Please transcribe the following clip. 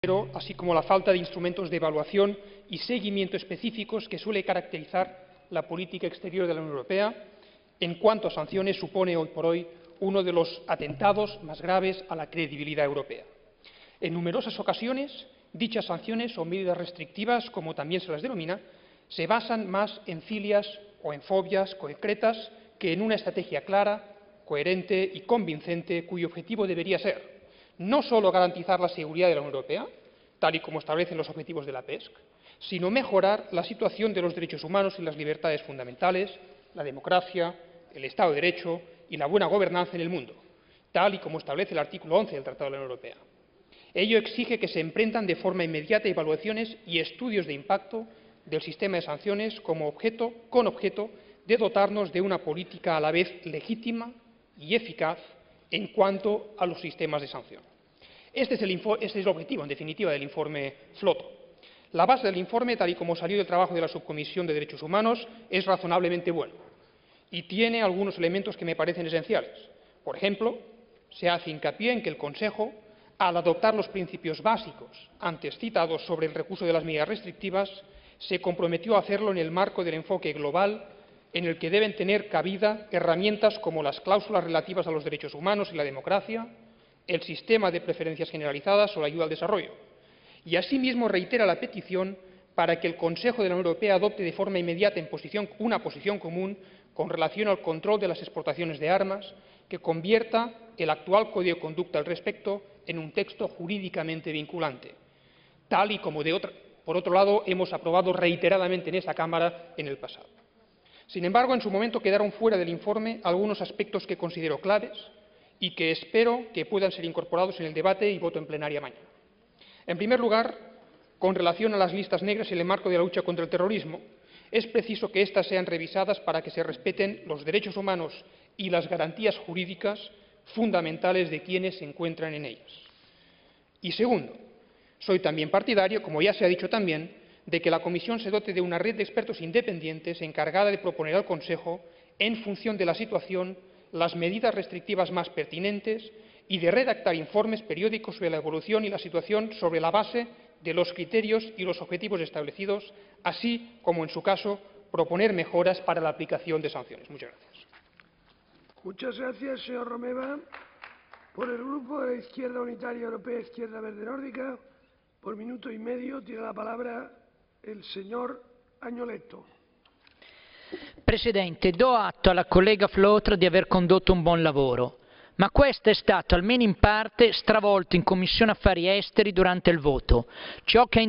pero así como la falta de instrumentos de evaluación y seguimiento específicos que suele caracterizar la política exterior de la Unión Europea. En cuanto a sanciones, supone hoy por hoy uno de los atentados más graves a la credibilidad europea. En numerosas ocasiones, dichas sanciones o medidas restrictivas, como también se las denomina, se basan más en filias o en fobias concretas que en una estrategia clara, coherente y convincente, cuyo objetivo debería ser no solo garantizar la seguridad de la Unión Europea, tal y como establecen los objetivos de la PESC, sino mejorar la situación de los derechos humanos y las libertades fundamentales, la democracia, el Estado de Derecho y la buena gobernanza en el mundo, tal y como establece el artículo 11 del Tratado de la Unión Europea. Ello exige que se emprendan de forma inmediata evaluaciones y estudios de impacto del sistema de sanciones con objeto de dotarnos de una política a la vez legítima y eficaz en cuanto a los sistemas de sanción. Este es el objetivo, en definitiva, del informe Flotho. La base del informe, tal y como salió del trabajo de la Subcomisión de Derechos Humanos, es razonablemente bueno y tiene algunos elementos que me parecen esenciales. Por ejemplo, se hace hincapié en que el Consejo, al adoptar los principios básicos antes citados sobre el recurso de las medidas restrictivas, se comprometió a hacerlo en el marco del enfoque global en el que deben tener cabida herramientas como las cláusulas relativas a los derechos humanos y la democracia, el sistema de preferencias generalizadas o la ayuda al desarrollo. Y asimismo reitera la petición para que el Consejo de la Unión Europea adopte de forma inmediata una posición común con relación al control de las exportaciones de armas, que convierta el actual Código de Conducta al respecto en un texto jurídicamente vinculante, tal y como, por otro lado, hemos aprobado reiteradamente en esta Cámara en el pasado. Sin embargo, en su momento quedaron fuera del informe algunos aspectos que considero claves y que espero que puedan ser incorporados en el debate y voto en plenaria mañana. En primer lugar, con relación a las listas negras en el marco de la lucha contra el terrorismo, es preciso que éstas sean revisadas para que se respeten los derechos humanos y las garantías jurídicas fundamentales de quienes se encuentran en ellas. Y segundo, soy también partidario, como ya se ha dicho también, de que la Comisión se dote de una red de expertos independientes encargada de proponer al Consejo, en función de la situación, las medidas restrictivas más pertinentes y de redactar informes periódicos sobre la evolución y la situación sobre la base de los criterios y los objetivos establecidos, así como, en su caso, proponer mejoras para la aplicación de sanciones. Muchas gracias. Muchas gracias, señor Romeva. Por el Grupo de la Izquierda Unitaria Europea, Izquierda Verde Nórdica, por minuto y medio tiene la palabra il signor Agnoletto. Presidente, do atto alla collega Flotho di aver condotto un buon lavoro, ma questo è stato, almeno in parte, stravolto in Commissione Affari Esteri durante il voto. Ciò che